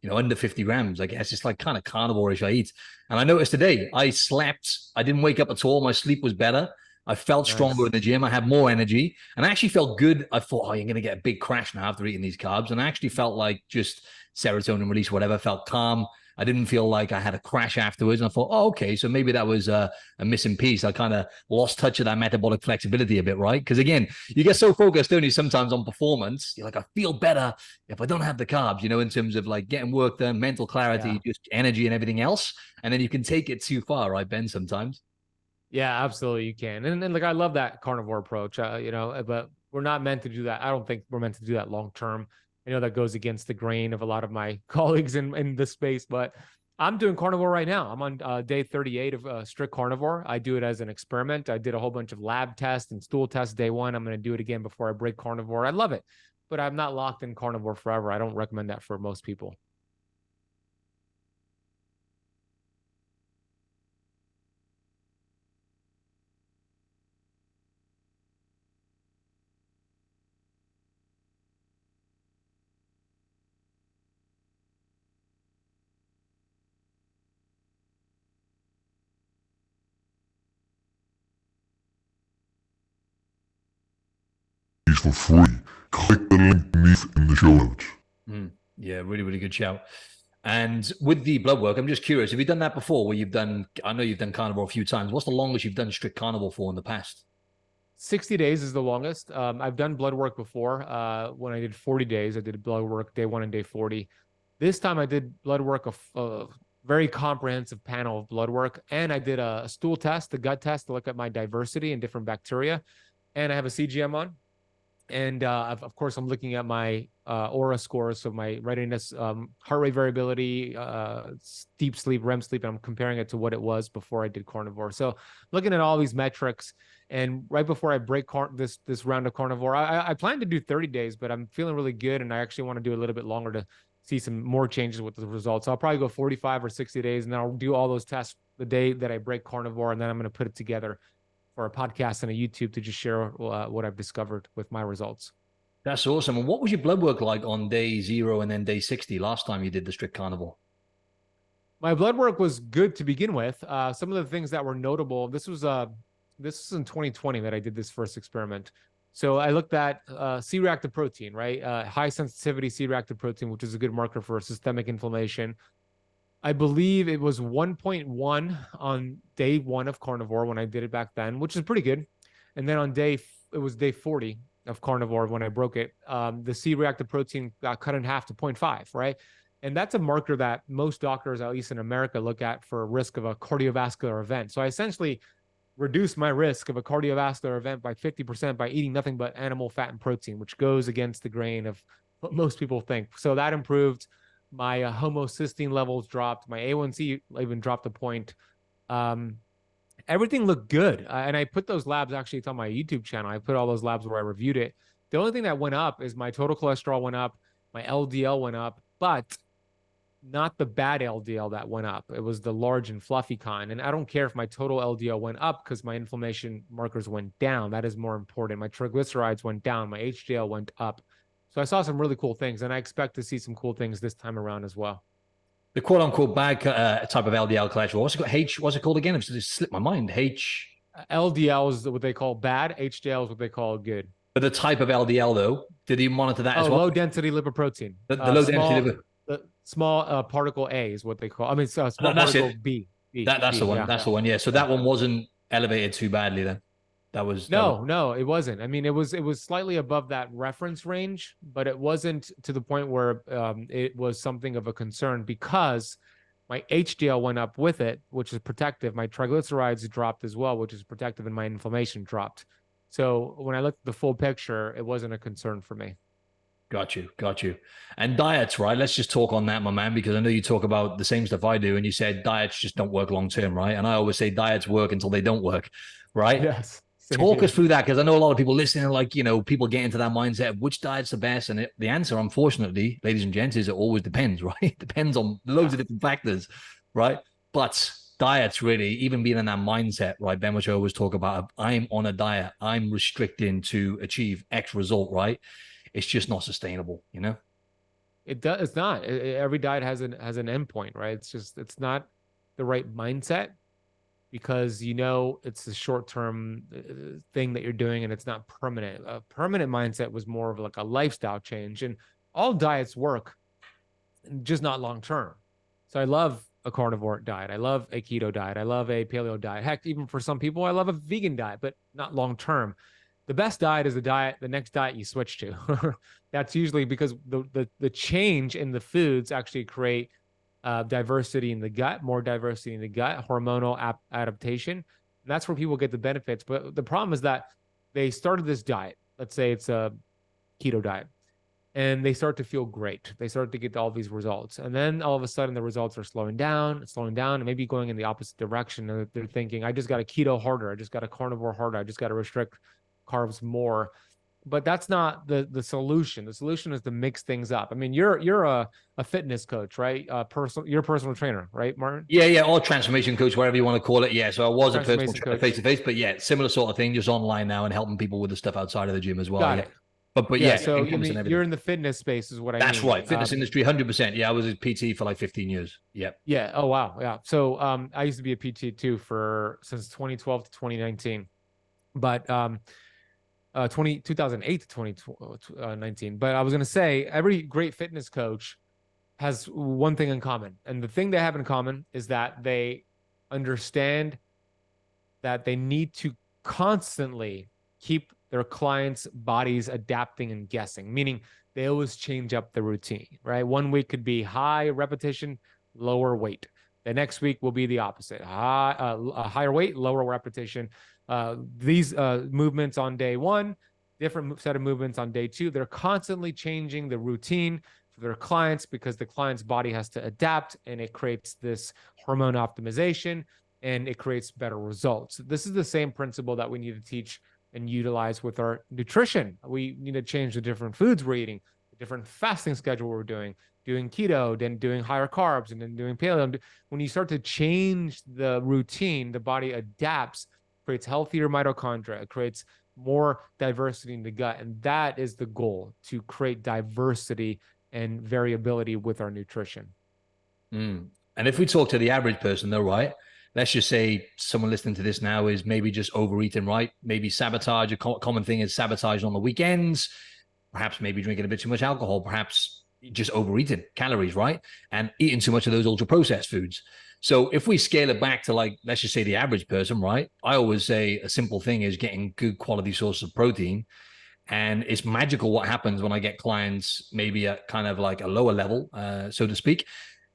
under 50 grams. I guess it's like kind of carnivore-ish I eat. And I noticed today I slept. I didn't wake up at all. My sleep was better. I felt stronger in the gym. I had more energy and I actually felt good. I thought, you're going to get a big crash now after eating these carbs. And I actually felt like just serotonin release, whatever, felt calm. I didn't feel like I had a crash afterwards. And I thought, okay, so maybe that was a missing piece. I kind of lost touch of that metabolic flexibility a bit, right? Because again, you get so focused, don't you, sometimes on performance. You're like, I feel better if I don't have the carbs, in terms of like getting work done, mental clarity, just energy and everything else. And then you can take it too far, right, Ben, sometimes? Yeah, absolutely. You can. And like, I love that carnivore approach, but we're not meant to do that. I don't think we're meant to do that long term. I know that goes against the grain of a lot of my colleagues in this space, but I'm doing carnivore right now. I'm on day 38 of strict carnivore. I do it as an experiment. I did a whole bunch of lab tests and stool tests day one. I'm going to do it again before I break carnivore. I love it, but I'm not locked in carnivore forever. I don't recommend that for most people. For free. Click the link beneath the show notes. Yeah, really, really good shout. And with the blood work, I'm just curious, have you done that before where I know you've done carnivore a few times. What's the longest you've done strict carnivore for in the past? 60 days is the longest. I've done blood work before. When I did 40 days, I did blood work day 1 and day 40. This time I did blood work, a very comprehensive panel of blood work. And I did a stool test, a gut test to look at my diversity and different bacteria. And I have a CGM on. And of course, I'm looking at my aura scores, so my readiness, heart rate variability, deep sleep, REM sleep, and I'm comparing it to what it was before I did carnivore. So looking at all these metrics, and right before I break this round of carnivore, I plan to do 30 days, but I'm feeling really good, and I actually want to do a little bit longer to see some more changes with the results. So I'll probably go 45 or 60 days, and then I'll do all those tests the day that I break carnivore, and then I'm going to put it together for a podcast and a YouTube to just share what I've discovered with my results. That's awesome. And what was your blood work like on day 0 and then day 60 last time you did the strict carnivore? My blood work was good to begin with. Some of the things that were notable, this was in 2020 that I did this first experiment. So I looked at C-reactive protein, right? High sensitivity C-reactive protein, which is a good marker for systemic inflammation. I believe it was 1.1 on day 1 of carnivore when I did it back then, which is pretty good. And then it was day 40 of carnivore when I broke it. The C-reactive protein got cut in half to 0.5, right? And that's a marker that most doctors, at least in America, look at for risk of a cardiovascular event. So I essentially reduced my risk of a cardiovascular event by 50% by eating nothing but animal fat and protein, which goes against the grain of what most people think. So that improved. My homocysteine levels dropped. My A1C even dropped a point. Everything looked good. And I put those labs, actually, it's on my YouTube channel. I put all those labs where I reviewed it. The only thing that went up is my total cholesterol went up. My LDL went up, but not the bad LDL that went up. It was the large and fluffy kind. And I don't care if my total LDL went up because my inflammation markers went down. That is more important. My triglycerides went down. My HDL went up. So I saw some really cool things, and I expect to see some cool things this time around as well. The quote unquote bad type of LDL cholesterol. What's it called? What's it called again? It just slipped my mind. LDL is what they call bad. HDL is what they call good. But the type of LDL though, did you monitor that as well? Low density lipoprotein. The low density liver. The small particle A is what they call. I mean, small that's particle it. B. That's the one. Yeah. That's the one. Yeah. So that one wasn't elevated too badly then. No, it wasn't. I mean, it was slightly above that reference range, but it wasn't to the point where it was something of a concern because my HDL went up with it, which is protective. My triglycerides dropped as well, which is protective, and my inflammation dropped. So when I looked at the full picture, it wasn't a concern for me. Got you. And diets, right? Let's just talk on that, my man, because I know you talk about the same stuff I do, and you said diets just don't work long term, right? And I always say diets work until they don't work, right? Yes. Talk us through that, because I know a lot of people listening, like, people get into that mindset of which diet's the best. And the answer, unfortunately, ladies and gents, is it always depends, right? It depends on loads of different factors, right? But diets really, even being in that mindset, right, Ben, which I always talk about, I'm on a diet, I'm restricting to achieve X result, right? It's just not sustainable, It does. It's not. Every diet has an endpoint, right? It's not the right mindset. Because it's a short-term thing that you're doing and it's not permanent. A permanent mindset was more of like a lifestyle change, and all diets work, just not long-term. So I love a carnivore diet. I love a keto diet. I love a paleo diet. Heck, even for some people, I love a vegan diet, but not long-term. The best diet is the next diet you switch to. That's usually because the change in the foods actually create diversity in the gut, more diversity in the gut, hormonal adaptation. And that's where people get the benefits. But the problem is that they started this diet. Let's say it's a keto diet, and they start to feel great. They start to get all these results. And then all of a sudden the results are slowing down, and maybe going in the opposite direction. They're thinking, I just got a keto harder. I just got a carnivore harder. I just got to restrict carbs more. But that's not the solution. The solution is to mix things up. I mean, you're a fitness coach, right? You're a personal trainer, right, Martin? Yeah, or transformation coach, whatever you want to call it. Yeah, so I was a personal trainer face-to-face, but yeah, similar sort of thing, just online now and helping people with the stuff outside of the gym as well. Got it. But yeah, so you're in the fitness space is what I mean. That's right, fitness industry, 100%. Yeah, I was a PT for like 15 years. Yep. Yeah, oh wow, yeah. So I used to be a PT too since 2012 to 2019. But 2008 to 2019. But I was going to say every great fitness coach has one thing in common. And the thing they have in common is that they understand that they need to constantly keep their clients' bodies adapting and guessing, meaning they always change up the routine, right? One week could be high repetition, lower weight. The next week will be the opposite, higher weight, lower repetition. These movements on day one, different set of movements on day two. They're constantly changing the routine for their clients because the client's body has to adapt, and it creates this hormone optimization and it creates better results. This is the same principle that we need to teach and utilize with our nutrition. We need to change the different foods we're eating, the different fasting schedule we're doing keto, then doing higher carbs, and then doing paleo. When you start to change the routine, the body adapts, creates healthier mitochondria, it creates more diversity in the gut. And that is the goal, to create diversity and variability with our nutrition. And if we talk to the average person though, right? Let's just say someone listening to this now is maybe just overeating, right? Maybe sabotage. A common thing is sabotage on the weekends, perhaps maybe drinking a bit too much alcohol, perhaps just overeating calories, right? And eating too much of those ultra processed foods. So if we scale it back to, like, let's just say the average person, right? I always say a simple thing is getting good quality sources of protein. And it's magical what happens when I get clients maybe at kind of like a lower level, so to speak,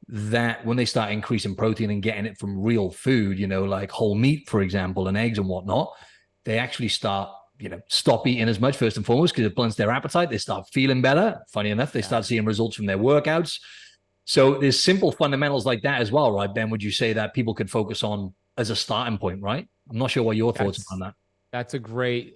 that when they start increasing protein and getting it from real food, you know, like whole meat, for example, and eggs and whatnot, they actually start, you know, stop eating as much first and foremost because it blunts their appetite. They start feeling better. Funny enough, they start seeing results from their workouts. So there's simple fundamentals like that as well, right, Ben? Would you say that people could focus on as a starting point, right? I'm not sure what your thoughts are on that. That's a great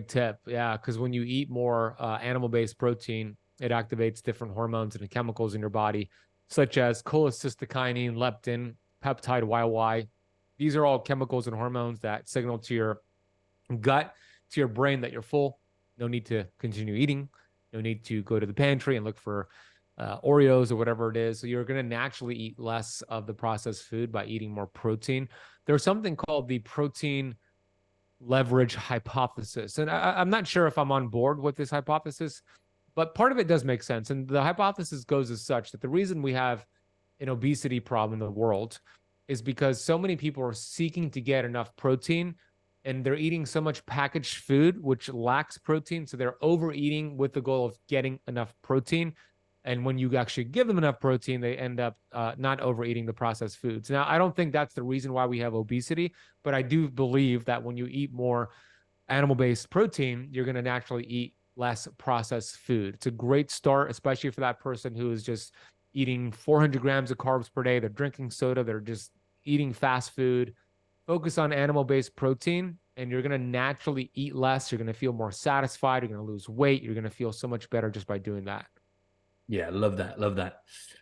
tip. Yeah, because when you eat more animal-based protein, it activates different hormones and chemicals in your body, such as cholecystokinin, leptin, peptide YY. These are all chemicals and hormones that signal to your gut, to your brain that you're full. No need to continue eating. No need to go to the pantry and look for Oreos or whatever it is. So you're going to naturally eat less of the processed food by eating more protein. There's something called the protein leverage hypothesis. And I'm not sure if I'm on board with this hypothesis, but part of it does make sense. And the hypothesis goes as such that the reason we have an obesity problem in the world is because so many people are seeking to get enough protein, and they're eating so much packaged food, which lacks protein. So they're overeating with the goal of getting enough protein. And when you actually give them enough protein, they end up not overeating the processed foods. Now, I don't think that's the reason why we have obesity, but I do believe that when you eat more animal-based protein, you're going to naturally eat less processed food. It's a great start, especially for that person who is just eating 400 grams of carbs per day. They're drinking soda. They're just eating fast food. Focus on animal-based protein, and you're going to naturally eat less. You're going to feel more satisfied. You're going to lose weight. You're going to feel so much better just by doing that. Yeah, love that. Love that.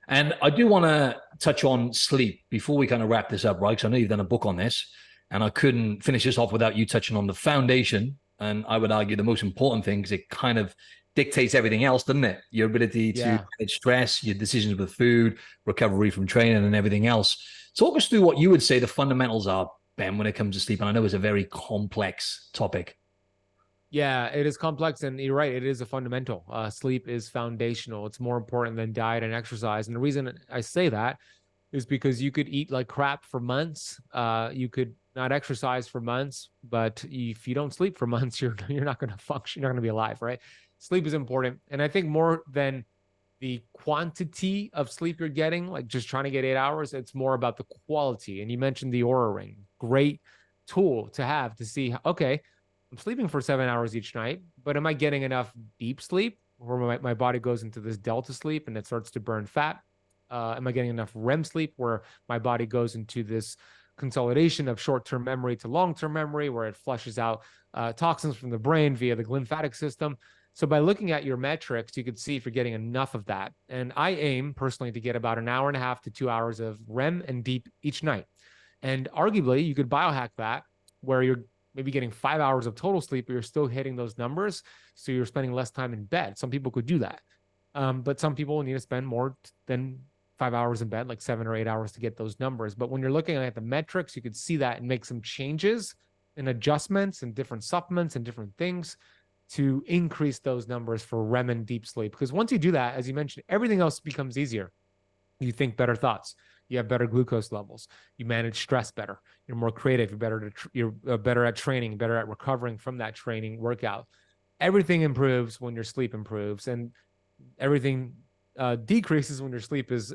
And I do want to touch on sleep before we kind of wrap this up, right? Because I know you've done a book on this, and I couldn't finish this off without you touching on the foundation. And I would argue the most important thing, because it kind of dictates everything else, doesn't it? Your ability to manage stress, your decisions with food, recovery from training, and everything else. Talk us through what you would say the fundamentals are, Ben, when it comes to sleep. And I know it's a very complex topic. Yeah, it is complex, and you're right. It is a fundamental. Sleep is foundational. It's more important than diet and exercise. And the reason I say that is because you could eat like crap for months. You could not exercise for months, but if you don't sleep for months, you're not going to function. You're not going to be alive, right? Sleep is important. And I think more than the quantity of sleep you're getting, like just trying to get 8 hours, it's more about the quality. And you mentioned the Oura Ring. Great tool to have to see, okay, I'm sleeping for 7 hours each night, but am I getting enough deep sleep where my body goes into this delta sleep and it starts to burn fat? Am I getting enough REM sleep where my body goes into this consolidation of short-term memory to long-term memory, where it flushes out toxins from the brain via the lymphatic system? So by looking at your metrics, you could see if you're getting enough of that. And I aim personally to get about 1.5 hours to 2 hours of REM and deep each night. And arguably, you could biohack that where you're maybe getting 5 hours of total sleep, but you're still hitting those numbers. So you're spending less time in bed. Some people could do that. But some people need to spend more than 5 hours in bed, like 7 or 8 hours to get those numbers. But when you're looking at the metrics, you could see that and make some changes and adjustments and different supplements and different things. to increase those numbers for REM and deep sleep. Because once you do that, as you mentioned, everything else becomes easier. You think better thoughts. You have better glucose levels. You manage stress better. You're more creative. You're better at training, better at recovering from that training workout. Everything improves when your sleep improves, and everything decreases when your sleep is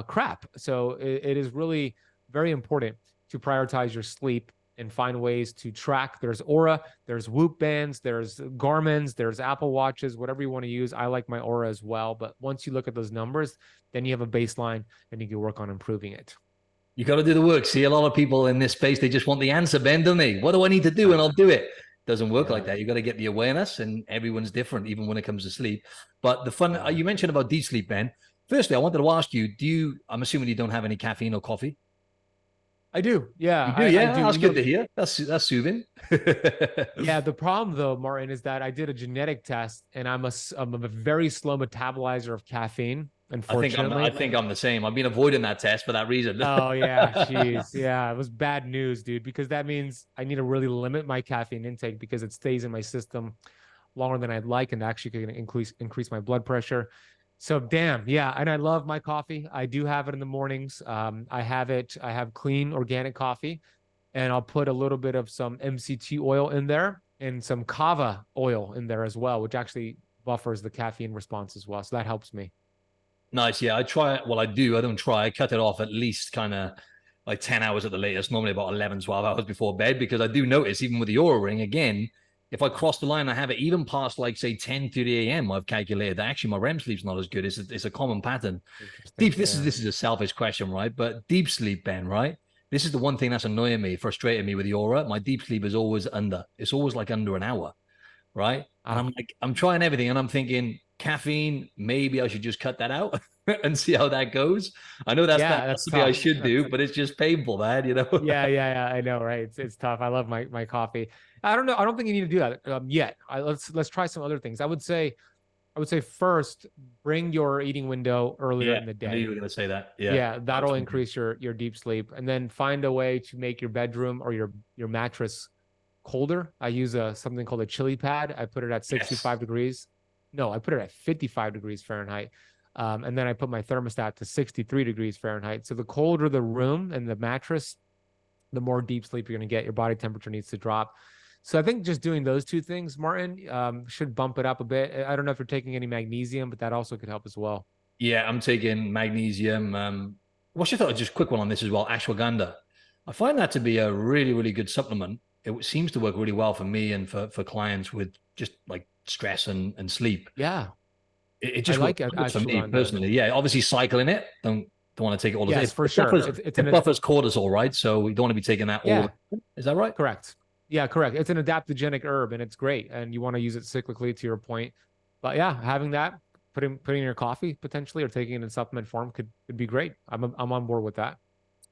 crap. So it is really very important to prioritize your sleep and find ways to track. There's Aura, there's Whoop bands, there's Garmin's, there's Apple Watches, whatever you want to use. I like my Aura as well. But once you look at those numbers, then you have a baseline and you can work on improving it. You got to do the work. See, a lot of people in this space, they just want the answer, Ben, don't they? What do I need to do? And I'll do it. Doesn't work like that. You got to get the awareness, and everyone's different, even when it comes to sleep. But the fun, you mentioned about deep sleep, Ben. Firstly, I wanted to ask you, I'm assuming you don't have any caffeine or coffee? I do. Yeah. You do, yeah. I do. That's good to hear. That's soothing. Yeah. The problem though, Martin, is that I did a genetic test and I'm a very slow metabolizer of caffeine. Unfortunately, I think I'm the same. I've been avoiding that test for that reason. Oh yeah, jeez, yeah, it was bad news, dude. Because that means I need to really limit my caffeine intake because it stays in my system longer than I'd like, and actually can increase my blood pressure. So damn, yeah. And I love my coffee. I do have it in the mornings. I have clean organic coffee, and I'll put a little bit of some MCT oil in there and some kava oil in there as well, which actually buffers the caffeine response as well. So that helps me. Nice. Yeah, I try it. Well, I do. I don't try. I cut it off at least kind of like 10 hours at the latest, normally about 11, 12 hours before bed, because I do notice, even with the Oura Ring, again, if I cross the line, I have it even past like, say, 10:30 a.m., I've calculated that actually my REM sleep's not as good. It's a common pattern. This is a selfish question, right? But deep sleep, Ben, right? This is the one thing that's annoying me, frustrating me with the Oura. My deep sleep is always under. It's always like under an hour, right? And I'm like, I'm trying everything, and I'm thinking, caffeine, maybe I should just cut that out and see how that goes. I know that's something I should do, but it's just painful, man, you know? Yeah. I know, right? It's tough. I love my coffee. I don't know. I don't think you need to do that yet. Let's try some other things. I would say first, bring your eating window earlier in the day. I knew you were going to say that. Yeah, that'll increase your deep sleep. And then find a way to make your bedroom or your mattress colder. I use something called a chili pad. I put it at 65 degrees. No, I put it at 55 degrees Fahrenheit. And then I put my thermostat to 63 degrees Fahrenheit. So the colder the room and the mattress, the more deep sleep you're going to get. Your body temperature needs to drop. So I think just doing those two things, Martin, should bump it up a bit. I don't know if you're taking any magnesium, but that also could help as well. Yeah, I'm taking magnesium. What's your thought? Just a quick one on this as well. Ashwagandha. I find that to be a really, really good supplement. It seems to work really well for me and for clients with just like stress and sleep. Yeah. It just works for me personally. Yeah, obviously cycling it. Don't want to take it all the time. Yes, for sure. It buffers cortisol, right? So we don't want to be taking that all. Is that right? Correct. Yeah, correct. It's an adaptogenic herb and it's great. And you want to use it cyclically, to your point. But yeah, having that, putting in your coffee potentially, or taking it in supplement form could be great. I'm on board with that.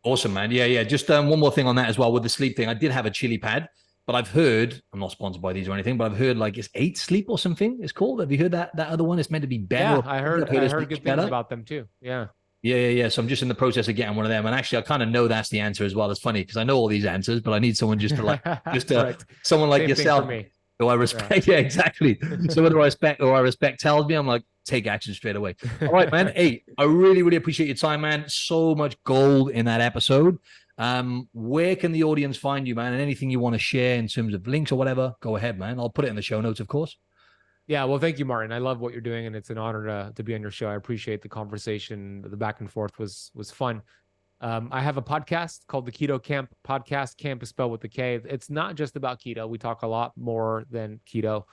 Awesome, man. Yeah. Just one more thing on that as well with the sleep thing. I did have a chili pad, but I've heard, I'm not sponsored by these or anything, but I've heard like it's 8 Sleep or something it's called. Have you heard that other one? It's meant to be better. Yeah, I heard good things about them too. Yeah. Yeah. So I'm just in the process of getting one of them. And actually, I kind of know that's the answer as well. It's funny because I know all these answers, but I need someone just to someone like yourself who I respect. Right. Yeah, exactly. So whether I respect tells me, I'm like, take action straight away. All right, man. Hey, I really, really appreciate your time, man. So much gold in that episode. Where can the audience find you, man? And anything you want to share in terms of links or whatever, go ahead, man. I'll put it in the show notes, of course. Yeah, well, thank you, Martin. I love what you're doing, and it's an honor to be on your show. I appreciate the conversation. The back and forth was fun. I have a podcast called the Keto Camp Podcast. Camp is spelled with a K. It's not just about keto. We talk a lot more than keto.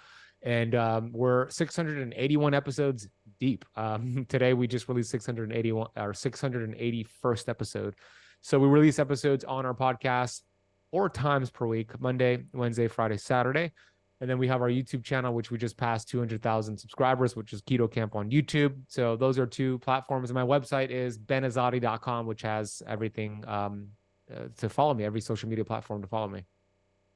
And we're 681 episodes deep. Today, we just released 681, our 681st episode. So we release episodes on our podcast 4 times per week: Monday, Wednesday, Friday, Saturday. And then we have our YouTube channel, which we just passed 200,000 subscribers, which is Keto Camp on YouTube. So those are 2 platforms. And my website is benazadi.com, which has everything to follow me, every social media platform to follow me.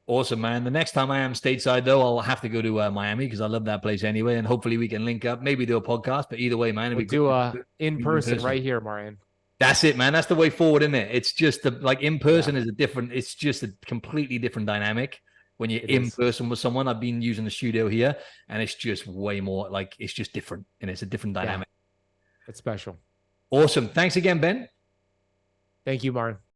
Awesome, man. The next time I am stateside, though, I'll have to go to Miami because I love that place anyway. And hopefully we can link up, maybe do a podcast. But either way, man, we'll do in person right here, Marian. That's it, man. That's the way forward, isn't it? It's just like in person is it's just a completely different dynamic. when you're It in is. person with someone. I've been using the studio here, and it's just way more like it's just different, and it's a different dynamic. It's special. Awesome. Thanks again, Ben. Thank you, Martin.